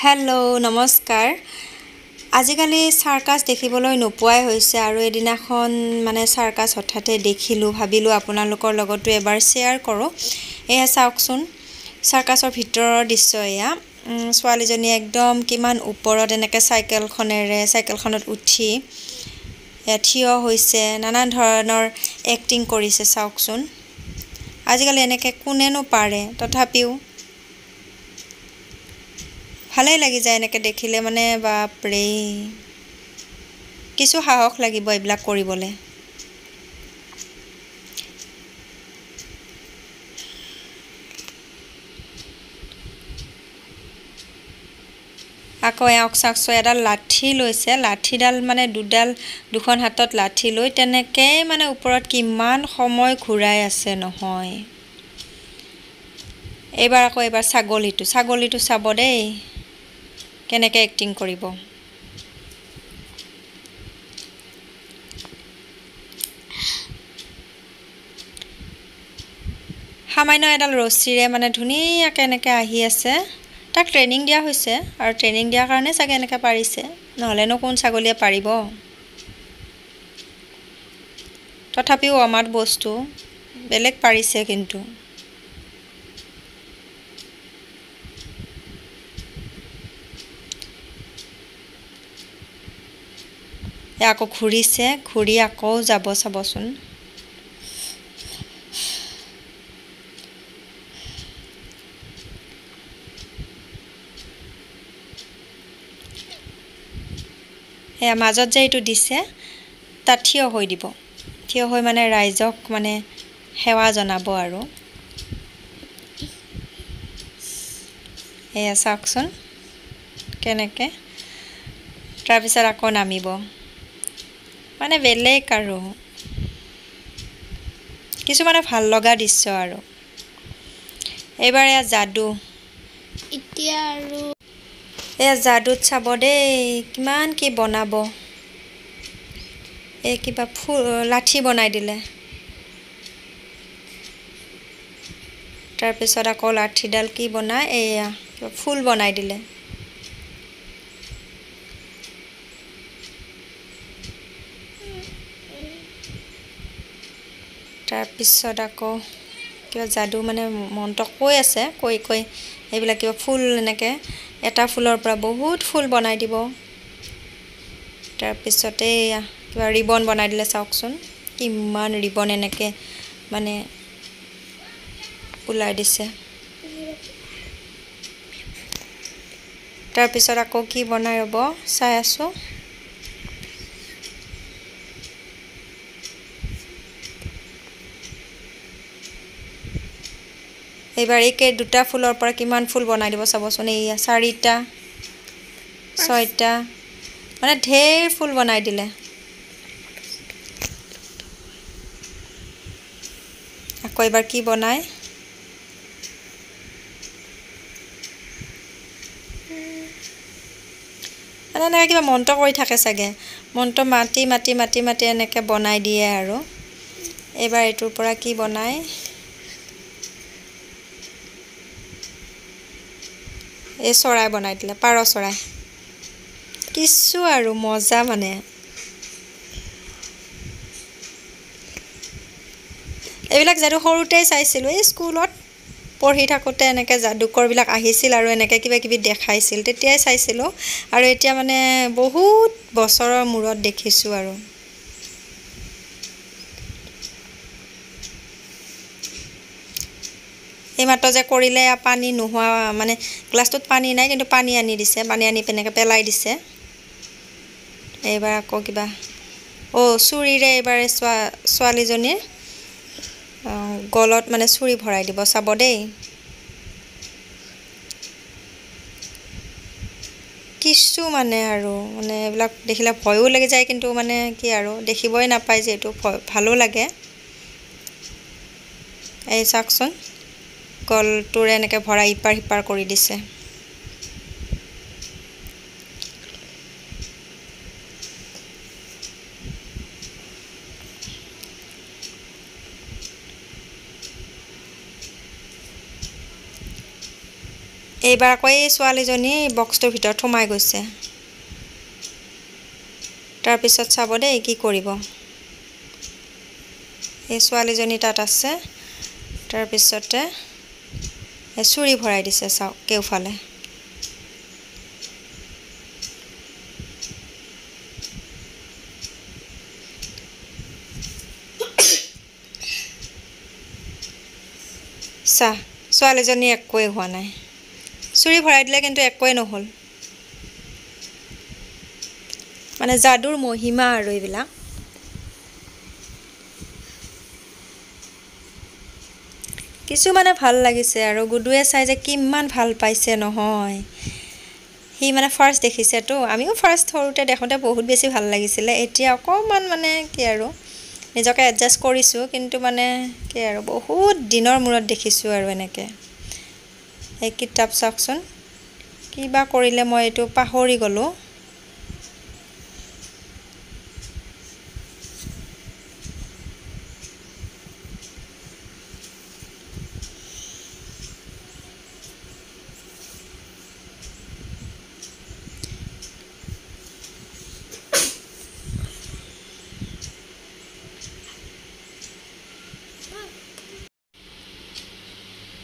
hello' নমস্কাৰ আজিকালি সাৰ্কাছ দেখিবলৈ নোপোৱাই হৈছে আৰু এদিনাখন মানে সাৰ্কাছ হঠাতে দেখিলোঁ ভাবিলোঁ আপোনালোকৰ লগতো এবাৰ শ্বেয়াৰ কৰোঁ এয়া চাওকচোন সাৰ্কাছৰ ভিতৰৰ দৃশ্য এয়া ছোৱালীজনী একদম কিমান ওপৰত এনেকৈ চাইকেলখনত উঠি থিয় হৈছে নানান ধৰণৰ এক্টিং কৰিছে চাওকচোন আজিকালি এনেকৈ কোনেনো পাৰে তথাপিও ভালেই লাগি যায় এনেকৈ দেখিলে মানে বাপৰে কিছু সাহস লাগিব এইবিলাক কৰিবলৈ আকৌ এওঁক চাওকচোন এডাল লাঠি লৈছে লাঠিডাল মানে দুখন হাতত লাঠি লৈ তেনেকৈ মানে ওপৰত কিমান সময় ঘূৰাই আছে নহয় এইবাৰ ছাগলীটো চাব দেই কেনেকৈ এক্টিং কৰিব সামান্য এডাল ৰছীৰে মানে ধুনীয়াকৈ এনেকৈ আহি আছে তাক ট্ৰেইনিং দিয়া হৈছে আৰু ট্ৰেইনিং দিয়াৰ কাৰণে চাগে এনেকৈ পাৰিছে নহ'লেনো কোন ছাগলীয়ে পাৰিব তথাপিও অমাত বস্তু বেলেগ পাৰিছে কিন্তু আকৌ ঘূৰিছে ঘূৰি আকৌ যাব চাবচোন এয়া মাজত যে এইটো দিছে তাত থিয় হৈ দিব থিয় হৈ মানে ৰাইজক মানে সেৱা জনাব আৰু এয়া চাওকচোন কেনেকৈ তাৰপিছত আকৌ নামিব মানে বেলেগ আৰু কিছুমানে ভাল লগা দৃশ্য আৰু এইবাৰ এয়া যাদু এতিয়া আৰু এয়া যাদুত চাব দেই কিমান কি বনাব এই কিবা লাঠি বনাই দিলে তাৰপিছত আকৌ লাঠিডাল কি বনায় এয়া কিবা ফুল বনাই দিলে তাৰপিছত আকৌ কিবা যাদু মানে মন্ত্ৰ কৈ আছে কৈ এইবিলাক কিবা ফুল এনেকৈ এটা ফুলৰ পৰা বহুত ফুল বনাই দিব তাৰপিছতে এয়া কিবা ৰিবন বনাই দিলে চাওকচোন কিমান ৰিবন এনেকৈ মানে ওলাই দিছে তাৰপিছত আকৌ কি বনাই ৰ'ব চাই আছোঁ এইবাৰ এই দুটা ফুলৰ পৰা কিমান ফুল বনাই দিব চাবচোন এইয়া 4টা 6টা মানে ঢেৰ ফুল বনাই দিলে আকৌ এবাৰ কি বনায় মানে এনেকৈ কিবা মন্ত্ৰ কৰি থাকে চাগে মন্ত্ৰ মাতি এনেকৈ বনাই দিয়ে আৰু এইবাৰ এইটোৰ পৰা কি বনায় এই চৰাই বনাই দিলে পাৰ চৰাই কিছু আৰু মজা মানে এইবিলাক যাদু সৰুতেই চাইছিলোঁ এই স্কুলত পঢ়ি থাকোঁতে এনেকৈ যাদুকৰবিলাক আহিছিল আৰু এনেকৈ কিবা কিবি দেখাইছিল তেতিয়াই চাইছিলোঁ আৰু এতিয়া মানে বহুত বছৰৰ মূৰত দেখিছোঁ আৰু এইমাত্ৰ যে কৰিলে পানী নোহোৱা মানে গ্লাছটোত পানী নাই কিন্তু পানী আনি দিছে পানী আনি এনেকৈ পেলাই দিছে এইবাৰ আকৌ কিবা চুৰিৰে এইবাৰ ছোৱালীজনীৰ গলত মানে চুৰি ভৰাই দিব চাব দেই কিছু মানে আৰু মানে এইবিলাক দেখিলে ভয়ো লাগি যায় কিন্তু মানে কি আৰু দেখিবই নাপায় যিহেতু ভালো লাগে এই চাওকচোন গলটোৰে এনেকৈ ভৰাই ইপাৰ সিপাৰ কৰি দিছে এইবাৰ আকৌ এই ছোৱালীজনী বক্সটোৰ ভিতৰত সোমাই গৈছে তাৰপিছত চাব দেই কি কৰিব এই ছোৱালীজনী তাত আছে তাৰপিছতে চুৰি ভৰাই দিছে চাওক কেওফালে চাহ ছোৱালীজনী একোৱেই হোৱা নাই চুৰি ভৰাই দিলে কিন্তু একোৱেই নহ'ল মানে যাদুৰ মহিমা আৰু এইবিলাক কিছুমানে ভাল লাগিছে আৰু গুডুৱে চাই যে কিমান ভাল পাইছে নহয় সি মানে ফাৰ্ষ্ট দেখিছেতো আমিও ফাৰ্ষ্ট সৰুতে দেখোঁতে বহুত বেছি ভাল লাগিছিলে এতিয়া অকণমান মানে কি আৰু নিজকে এডজাষ্ট কৰিছোঁ কিন্তু মানে কি আৰু বহুত দিনৰ মূৰত দেখিছোঁ আৰু এনেকৈ এই কিতাপ চাওকচোন কিবা কৰিলে মই এইটো পাহৰি গ'লোঁ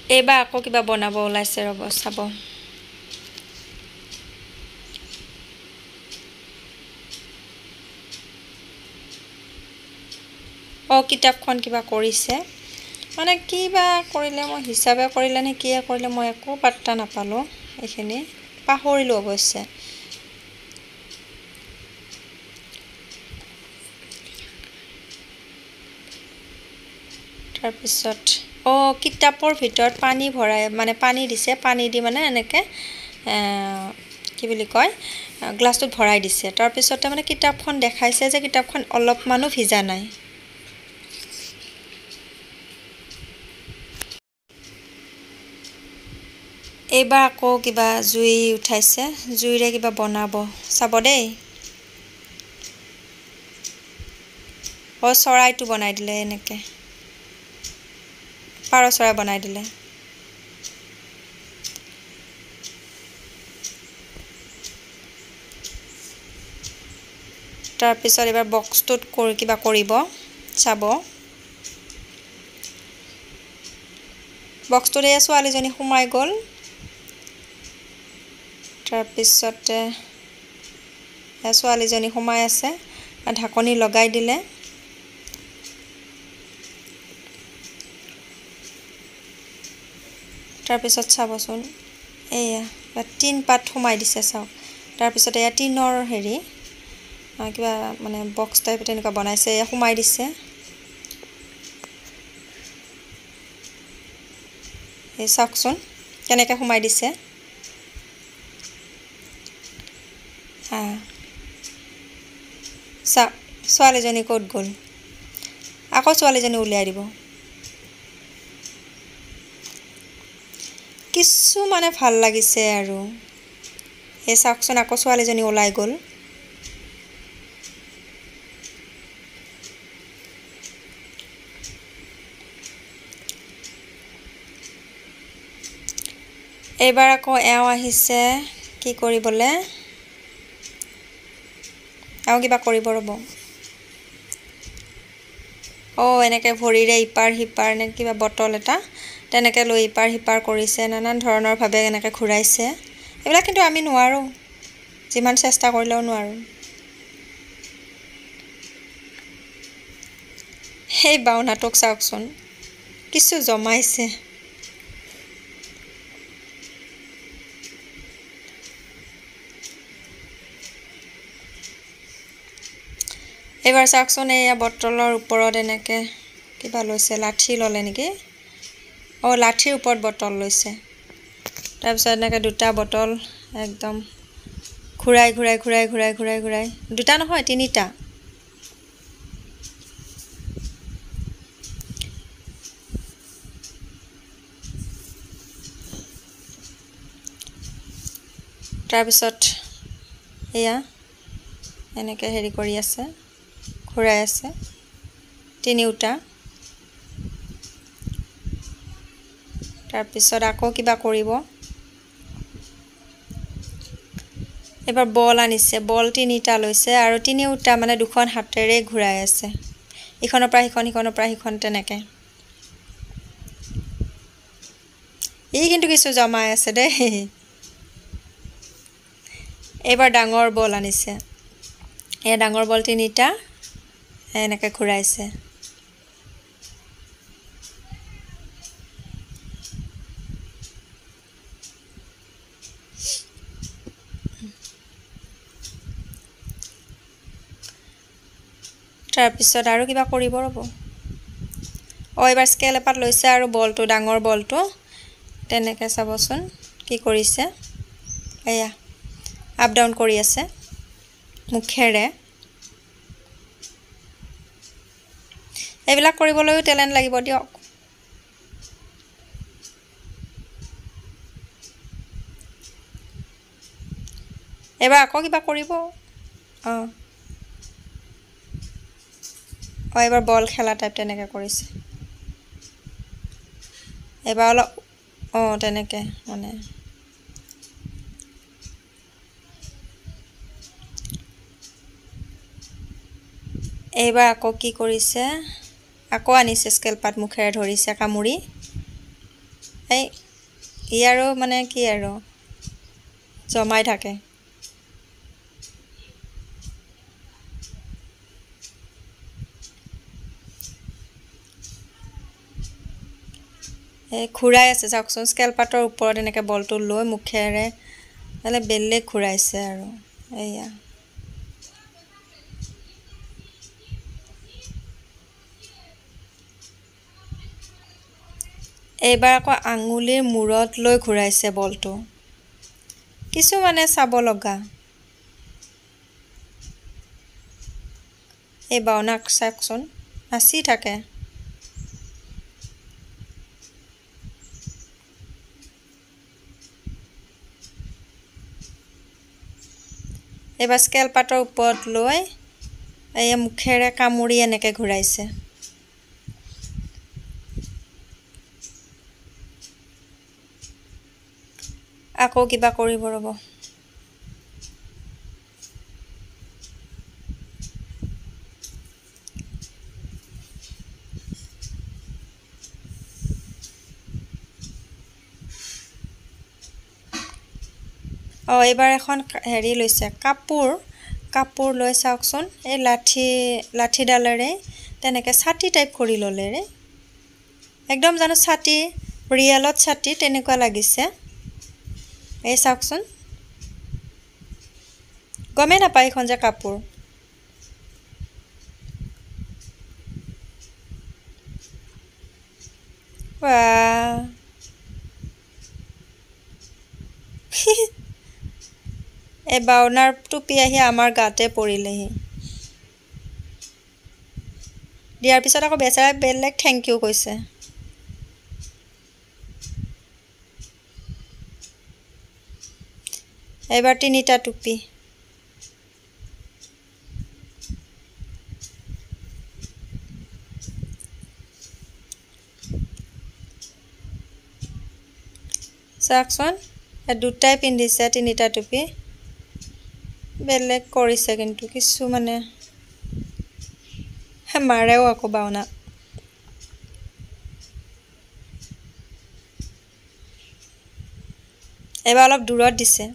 এইবাৰ আকৌ কিবা বনাব ওলাইছে ৰ'ব চাব কিতাপখন কিবা কৰিছে মানে কিবা কৰিলে মই হিচাপে কৰিলে নে কিয়ে কৰিলে মই একো পাত্তা নাপালোঁ এইখিনি পাহৰিলোঁ অৱশ্যে তাৰপিছত কিতাপৰ ভিতৰত পানী ভৰাই মানে পানী দিছে পানী দি মানে এনেকৈ কি বুলি কয় গ্লাছটোত ভৰাই দিছে তাৰপিছতে মানে কিতাপখন দেখাইছে যে কিতাপখন অলপমানো ভিজা নাই এইবাৰ আকৌ কিবা জুই উঠাইছে জুইৰে কিবা বনাব চাব দেই চৰাইটো বনাই দিলে এনেকৈ পাৰ চৰাই বনাই দিলে তাৰপিছত এইবাৰ বক্সটোত কিবা কৰিব চাব বক্সটোত এই ছোৱালীজনী সোমাই গ'ল তাৰপিছতে ছোৱালীজনী সোমাই আছে ঢাকনি লগাই দিলে তাৰপিছত চাবচোন এয়া টিন পাত সোমাই দিছে চাওক তাৰপিছত এয়া টিনৰ হেৰি কিবা মানে বক্স টাইপ তেনেকুৱা বনাইছে এয়া সোমাই দিছে এই চাওকচোন কেনেকৈ সোমাই দিছে চাওক ছোৱালীজনী ক'ত গ'ল আকৌ ছোৱালীজনী উলিয়াই দিব কিছু মানে ভাল লাগিছে আৰু এই চাওকচোন আকৌ ছোৱালীজনী ওলাই গ'ল এইবাৰ আকৌ এওঁ আহিছে কি কৰিবলৈ এওঁ কিবা কৰিব ৰ'ব এনেকৈ ভৰিৰে ইপাৰ সিপাৰ নে কিবা বটল এটা তেনেকৈ লৈ ইপাৰ সিপাৰ কৰিছে নানান ধৰণৰভাৱে এনেকৈ ঘূৰাইছে এইবিলাক কিন্তু আমি নোৱাৰোঁ যিমান চেষ্টা কৰিলেও নোৱাৰোঁ সেই বাওনাটোক চাওকচোন কিছু জমাইছে এইবাৰ চাওকচোন এয়া বটলৰ ওপৰত এনেকৈ কিবা লৈছে লাঠি ল'লে নেকি লাঠিৰ ওপৰত বটল লৈছে তাৰপিছত এনেকৈ দুটা বটল একদম ঘূৰাই ঘূৰাই ঘূৰাই ঘূৰাই ঘূৰাই ঘূৰাই দুটা নহয় তিনিটা তাৰপিছত এয়া এনেকৈ হেৰি কৰি আছে ঘূৰাই আছে তিনিওটা তাৰপিছত আকৌ কিবা কৰিব এবাৰ বল আনিছে বল তিনিটা লৈছে আৰু তিনিওটা মানে দুখন হাতেৰে ঘূৰাই আছে ইখনৰ পৰা সিখন তেনেকৈ এই কিন্তু কিছু জমাই আছে দেই এবাৰ ডাঙৰ বল আনিছে এই ডাঙৰ বল তিনিটা এনেকৈ ঘূৰাইছে তাৰপিছত আৰু কিবা কৰিব ৰ'ব এবাৰ স্কেল এপাত লৈছে আৰু বলটো ডাঙৰ বলটো তেনেকৈ চাবচোন কি কৰিছে এয়া আপ ডাউন কৰি আছে মুখেৰে এইবিলাক কৰিবলৈও টেলেণ্ট লাগিব দিয়ক এবাৰ আকৌ কিবা কৰিব এবাৰ বল খেলা টাইপ তেনেকৈ কৰিছে এবাৰ অলপ তেনেকৈ মানে এইবাৰ আকৌ কি কৰিছে আকৌ আনিছে স্কেল পাত মুখেৰে ধৰিছে কামুৰি ই আৰু মানে কি আৰু জমাই থাকে ঘূৰাই আছে চাওকচোন স্কেল পাতৰ ওপৰত এনেকৈ বলটো লৈ মুখেৰে মানে বেলেগ ঘূৰাইছে আৰু এয়া এইবাৰ আকৌ আঙুলিৰ মূৰত লৈ ঘূৰাইছে বলটো কিছু মানে চাব লগা এই বাওনাক চাওকচোন নাচি থাকে এইবাৰ স্কেল পাতৰ ওপৰত লৈ এই মুখেৰে কামুৰি এনেকৈ ঘূৰাইছে আকৌ কিবা কৰিব ৰ'ব এইবাৰ এখন হেৰি লৈছে কাপোৰ লৈ চাওকচোন এই লাঠিডালেৰে তেনেকৈ ছাতি টাইপ কৰি ল'লে ৰে একদম জানো ছাতি ৰিয়েলত ছাতি তেনেকুৱা লাগিছে এই চাওকচোন গমেই নাপায় এইখন যে কাপোৰ এই বাওনাৰ টুপি আহি আমাৰ গাতে পৰিলেহি দিয়াৰ পিছত আকৌ বেচেৰাই বেলেগ থেংক ইউ কৈছে এইবাৰ তিনিটা টুপি চাওকচোন দুটাই পিন্ধিছে তিনিটা টুপি বেলেগ কৰিছে কিন্তু কিছু মানে মাৰেও আকৌ বাওনা এইবাৰ অলপ দূৰত দিছে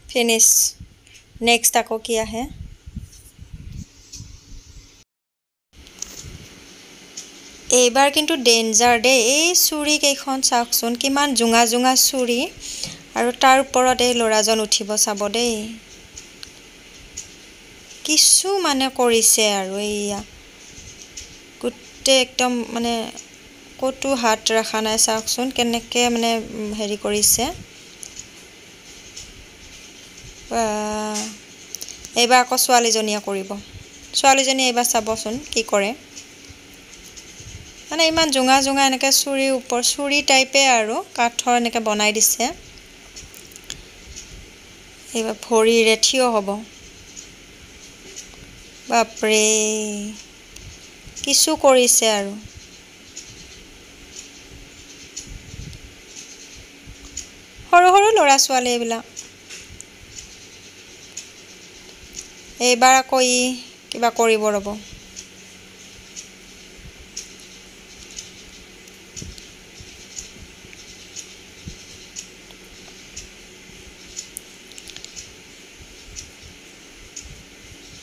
ফিনিছ নেক্সট আকৌ কি আহে এইবাৰ কিন্তু ডেঞ্জাৰ দেই এই চুৰি কেইখন চাওকচোন কিমান জোঙা চুৰি আৰু তাৰ ওপৰত এই ল'ৰাজন উঠিব চাব দেই কিছু মানে কৰিছে আৰু এইয়া গোটেই একদম মানে ক'তো হাত ৰখা নাই চাওকচোন কেনেকৈ মানে হেৰি কৰিছে এইবাৰ আকৌ ছোৱালীজনীয়ে কৰিব ছোৱালীজনীয়ে এইবাৰ চাবচোন কি কৰে মানে ইমান জোঙা এনেকৈ চুৰিৰ ওপৰ চুৰি টাইপে আৰু কাঠৰ এনেকৈ বনাই দিছে এইবাৰ ভৰিৰে থিয় হ'ব বাপৰে কিছু কৰিছে আৰু সৰু সৰু ল'ৰা ছোৱালী এইবিলাক এইবাৰ আকৌ কিবা কৰিব ৰ'ব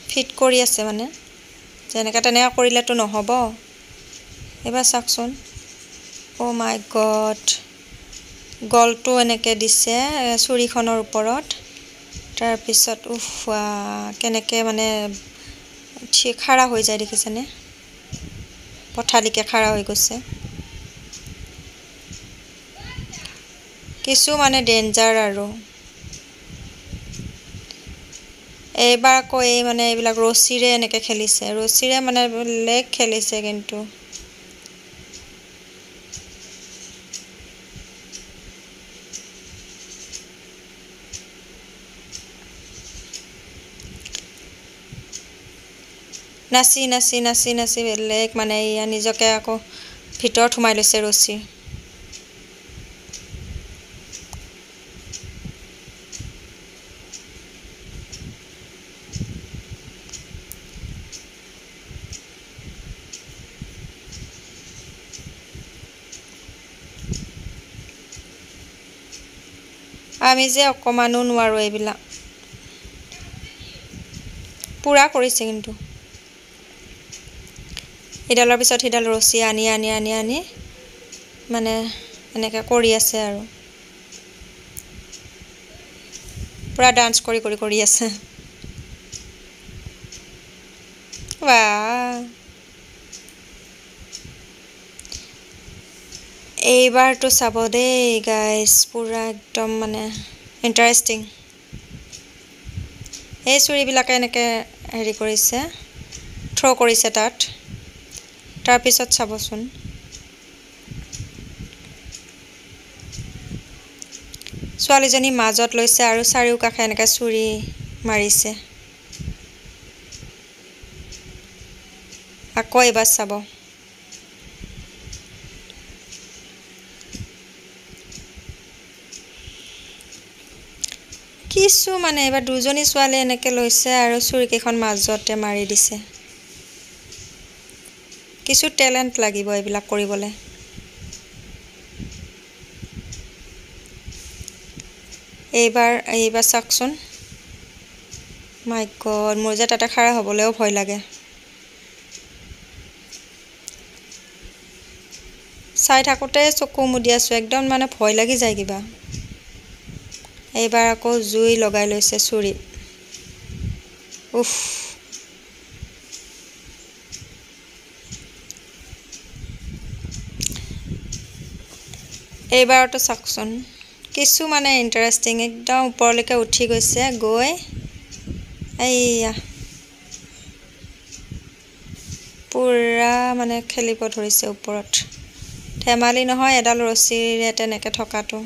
ফিট কৰি আছে মানে যেনেকৈ তেনেকৈ কৰিলেতো নহ'ব এইবাৰ চাওকচোন অ' মাই গড গলটো এনেকৈ দিছে চুৰিখনৰ ওপৰত তাৰপিছত উফা কেনেকৈ মানে খাৰা হৈ যায় দেখিছেনে পথালিকৈ খাৰা হৈ গৈছে কিছু মানে ডেঞ্জাৰ আৰু এইবাৰ আকৌ মানে এইবিলাক ৰছীৰে এনেকৈ খেলিছে ৰছীৰে মানে বেলেগ খেলিছে কিন্তু নাচি নাচি নাচি নাচি বেলেগ মানে এয়া নিজকে আকৌ ভিতৰত সোমাই লৈছে ৰছী আমি যে অকমানো নোৱাৰোঁ এইবিলাক পূৰা কৰিছে কিন্তু সিডালৰ পিছত সিডাল ৰছী আনি আনি আনি আনি মানে এনেকৈ কৰি আছে আৰু পূৰা ডান্স কৰি কৰি কৰি আছে বাহ এইবাৰতো চাব দেই গাইজ পূৰা একদম মানে ইণ্টাৰেষ্টিং এই চুৰিবিলাকে এনেকৈ হেৰি কৰিছে থ্ৰ' কৰিছে তাত তাৰপিছত চাবচোন ছোৱালীজনী মাজত লৈছে আৰু চাৰিওকাষে এনেকৈ চুৰি মাৰিছে আকৌ এবাৰ চাব কিছু মানে এইবাৰ দুজনী ছোৱালী এনেকৈ লৈছে আৰু চুৰিকেইখন মাজতে মাৰি দিছে কিছু টেলেণ্ট লাগিব এইবিলাক কৰিবলৈ এইবাৰ চাওকচোন মাই গড মোৰ যে তাতে খাৰা হ'বলৈও ভয় লাগে চাই থাকোঁতে চকু মুদি আছোঁ একদম মানে ভয় লাগি যায় কিবা এইবাৰ আকৌ জুই লগাই লৈছে চুৰি উফ এইবাৰতো চাওকচোন কিছু মানে ইণ্টাৰেষ্টিং একদম ওপৰলৈকে উঠি গৈছে গৈ এইয়া পূৰা মানে খেলিব ধৰিছে ওপৰত ধেমালি নহয় এডাল ৰছীৰে তেনেকৈ থকাটো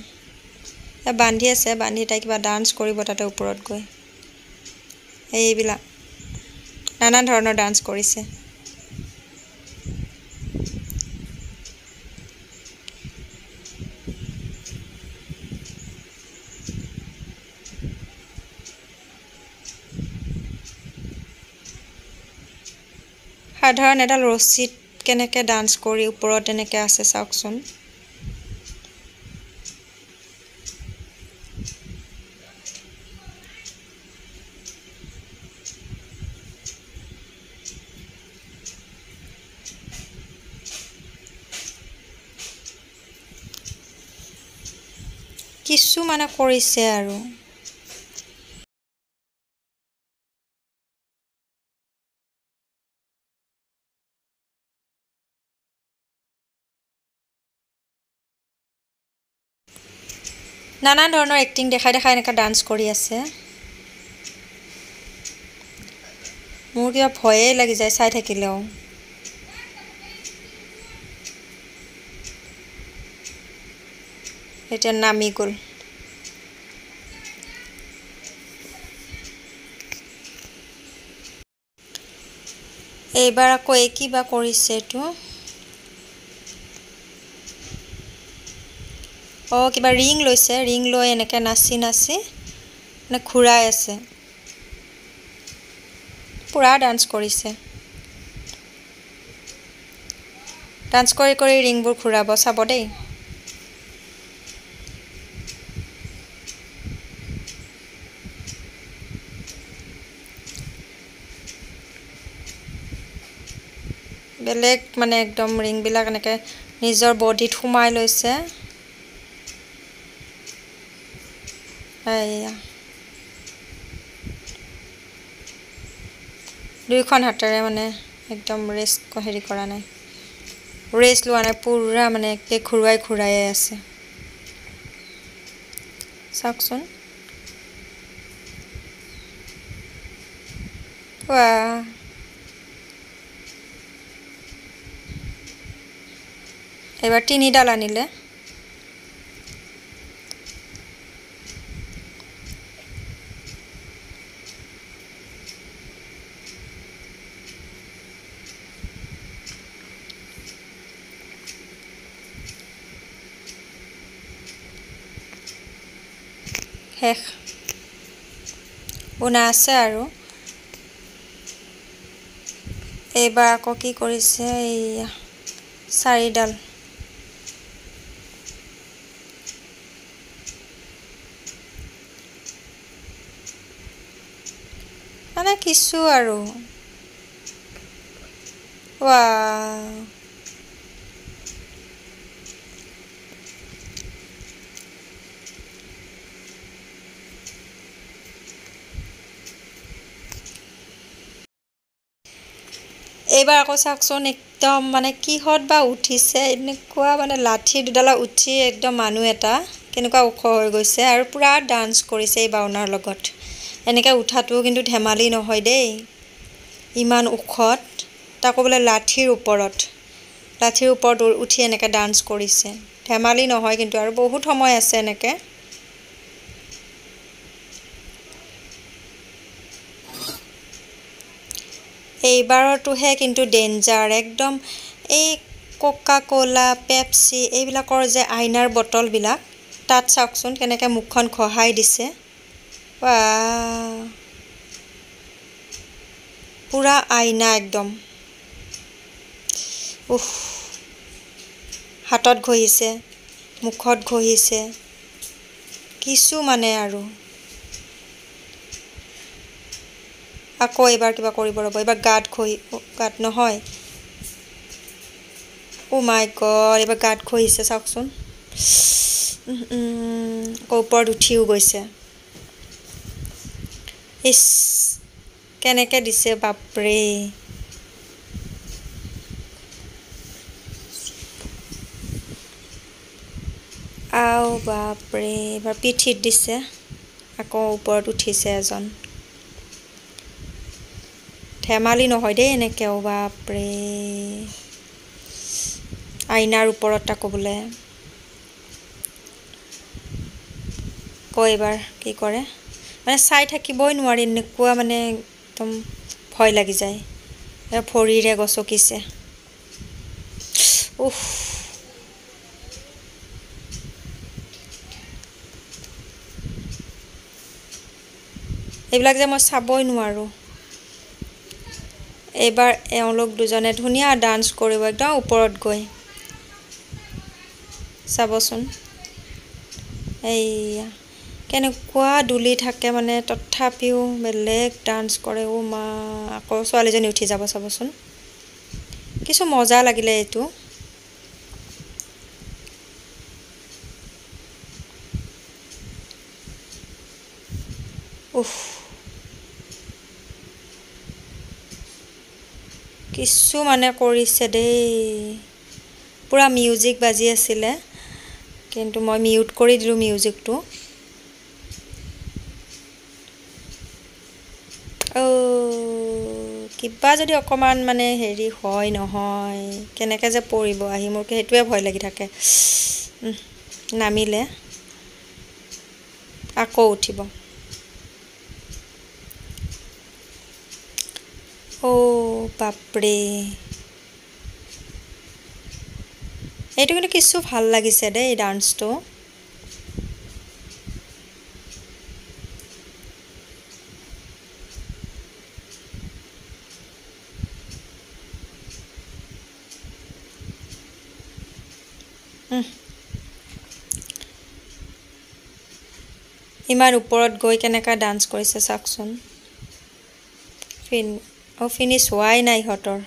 বান্ধি আছে বান্ধি তাই কিবা ডান্স কৰিব তাতে ওপৰত গৈ এইবিলাক নানা ধৰণৰ ডান্স কৰিছে সাধাৰণ এডাল ৰছীত কেনেকৈ ডান্স কৰি ওপৰত এনেকৈ আছে চাওকচোন কিছু মানে কৰিছে আৰু নানা ধৰণৰ এক্টিং দেখাই দেখাই এনেকৈ ডান্স কৰি আছে মোৰ কিবা ভয়েই লাগি যায় চাই থাকিলেও এতিয়া নামি গ'ল এইবাৰ আকৌ কিবা কৰিছে এইটো কিবা ৰিং লৈছে ৰিং লৈ এনেকৈ নাচি নাচি মানে ঘূৰাই আছে পুৰা ডান্স কৰিছে ডান্স কৰি কৰি ৰিংবোৰ ঘূৰাব চাব দেই বেলেগ মানে একদম ৰিংবিলাক এনেকৈ নিজৰ বডিত সোমাই লৈছে এয়া দুইখন হাতেৰে মানে একদম ৰেষ্ট হেৰি কৰা নাই ৰেষ্ট লোৱা নাই পুৰা মানে একে ঘূৰাই ঘূৰায়ে আছে চাওকচোন এইবাৰ 3ডাল আনিলে শেষ বনাই আছে আৰু এইবাৰ আকৌ কি কৰিছে এইয়া 4ডাল মানে কিছু আৰু এইবাৰ আকৌ চাওকচোন একদম মানে কিহত বা উঠিছে এনেকুৱা মানে লাঠি দুডালত উঠি একদম মানুহ এটা কেনেকুৱা ওখ হৈ গৈছে আৰু পুৰা ডান্স কৰিছে এই বাওনাৰ লগত এনেকৈ উঠাটো কিন্তু ধেমালি নহয় দেই ইমান ওখত তাকো বোলে লাঠিৰ ওপৰত উঠি এনেকৈ ডান্স কৰিছে ধেমালি নহয় কিন্তু আৰু বহুত সময় আছে এনেকৈ এইবাৰৰটোহে কিন্তু ডেঞ্জাৰ একদম এই কোকা কোলা পেপচি এইবিলাকৰ যে আইনাৰ বটলবিলাক তাত চাওকচোন কেনেকৈ মুখখন খহাই দিছে পুৰা আইনা একদম হাতত ঘঁহিছে মুখত ঘঁহিছে কিছু মানে আৰু আকৌ এইবাৰ কিবা কৰিব ৰ'ব এইবাৰ গাত নহয় মাই গড এইবাৰ গাত ঘঁহিছে চাওকচোন আকৌ ওপৰত উঠিও গৈছে ইছ কেনেকৈ দিছে বাপৰে বাপৰে এইবাৰ পিঠিত দিছে আকৌ ওপৰত উঠিছে এজন ধেমালি নহয় দেই এনেকৈ বাপৰে আইনাৰ ওপৰত তাকো বোলে এইবাৰ কি কৰে মানে চাই থাকিবই নোৱাৰি এনেকুৱা মানে একদম ভয় লাগি যায় ভৰিৰে গচকিছে এইবিলাক যে মই চাবই নোৱাৰোঁ এইবাৰ এওঁলোক দুজনে ধুনীয়া ডান্স কৰিব একদম ওপৰত গৈ চাবচোন এইয়া কেনেকুৱা দুলি থাকে মানে তথাপিও বেলেগ ডান্স কৰে মা আকৌ ছোৱালীজনী উঠি যাব চাবচোন কিছু মজা লাগিলে এইটো কিছু মানে কৰিছে দেই পুৰা মিউজিক বাজি আছিলে কিন্তু মই মিউট কৰি দিলোঁ মিউজিকটো কিবা যদি অকণমান মানে হেৰি হয় নহয় কেনেকৈ যে পৰিব আহি মোৰ সেইটোৱে ভয় লাগি থাকে নামিলে আকৌ উঠিব বাপৰে এইটো কিন্তু কিছু ভাল লাগিছে দেই এই ডান্সটো ইমান ওপৰত গৈ কেনেকা ডান্স কৰিছে চাওকচোন ফিনিছ হোৱাই নাই ইহঁতৰ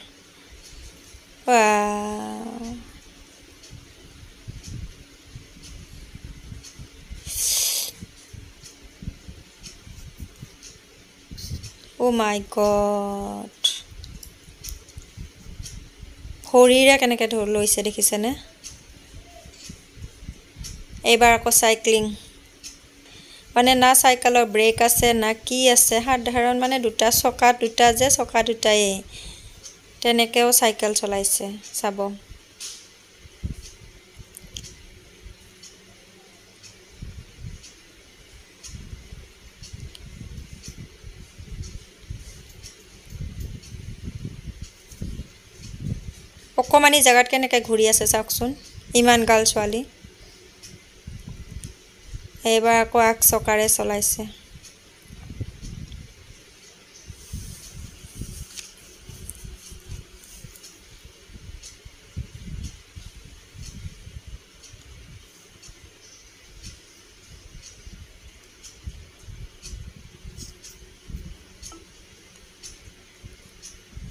মাই গড ভৰিৰে কেনেকৈ লৈছে দেখিছেনে এইবাৰ আকৌ চাইক্লিং মানে না চাইকেলৰ ব্ৰেক আছে না কি আছে সাধাৰণ মানে দুটা চকা দুটাই তেনেকৈও চাইকেল চলাইছে চাব অকণমানি জেগাত কেনেকৈ ঘূৰি আছে চাওকচোন ইমান গাল ছোৱালী এইবাৰ আকৌ আগ চকাৰে চলাইছে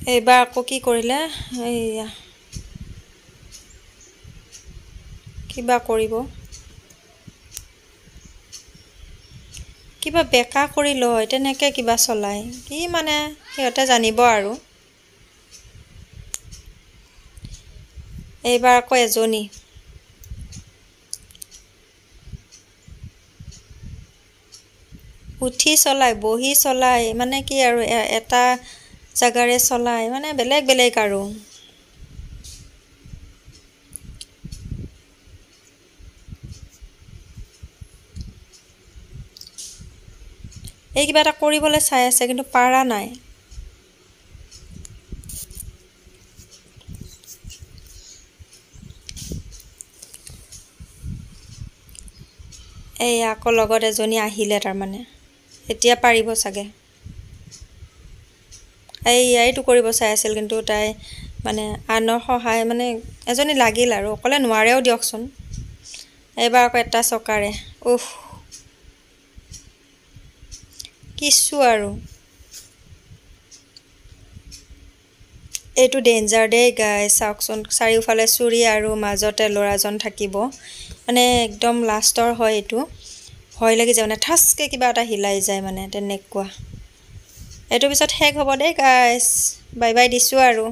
এইবাৰ আকৌ কি কৰিলে এইয়া কিবা কৰিব কিবা বেকা কৰি লয় তেনেকৈ কিবা চলায় কি মানে সিহঁতে জানিব আৰু এইবাৰ আকৌ এজনী উঠি চলায় বহি চলায় মানে কি আৰু এটা জাগাৰে চলায় মানে বেলেগ আৰু এই কিবা এটা কৰিবলৈ চাই আছে কিন্তু পাৰা নাই এই আকৌ লগত এজনী আহিলে তাৰমানে এতিয়া পাৰিব চাগে এইটো কৰিব চাই আছিল কিন্তু তাই মানে আনৰ সহায় মানে এজনী লাগিল আৰু অকলে নোৱাৰেও দিয়কচোন এইবাৰ আকৌ এটা চকাৰে কিছু আৰু এইটো ডেঞ্জাৰ দেই গাই চাওকচোন চাৰিওফালে চুৰি আৰু মাজতে ল'ৰাজন থাকিব মানে একদম লাষ্টৰ হয় এইটো ভয় লাগি যায় মানে ঠাচকৈ কিবা এটা হিলাই যায় মানে তেনেকুৱা এইটো পিছত শেষ হ'ব দেই গাইছ বাই বাই দিছোঁ আৰু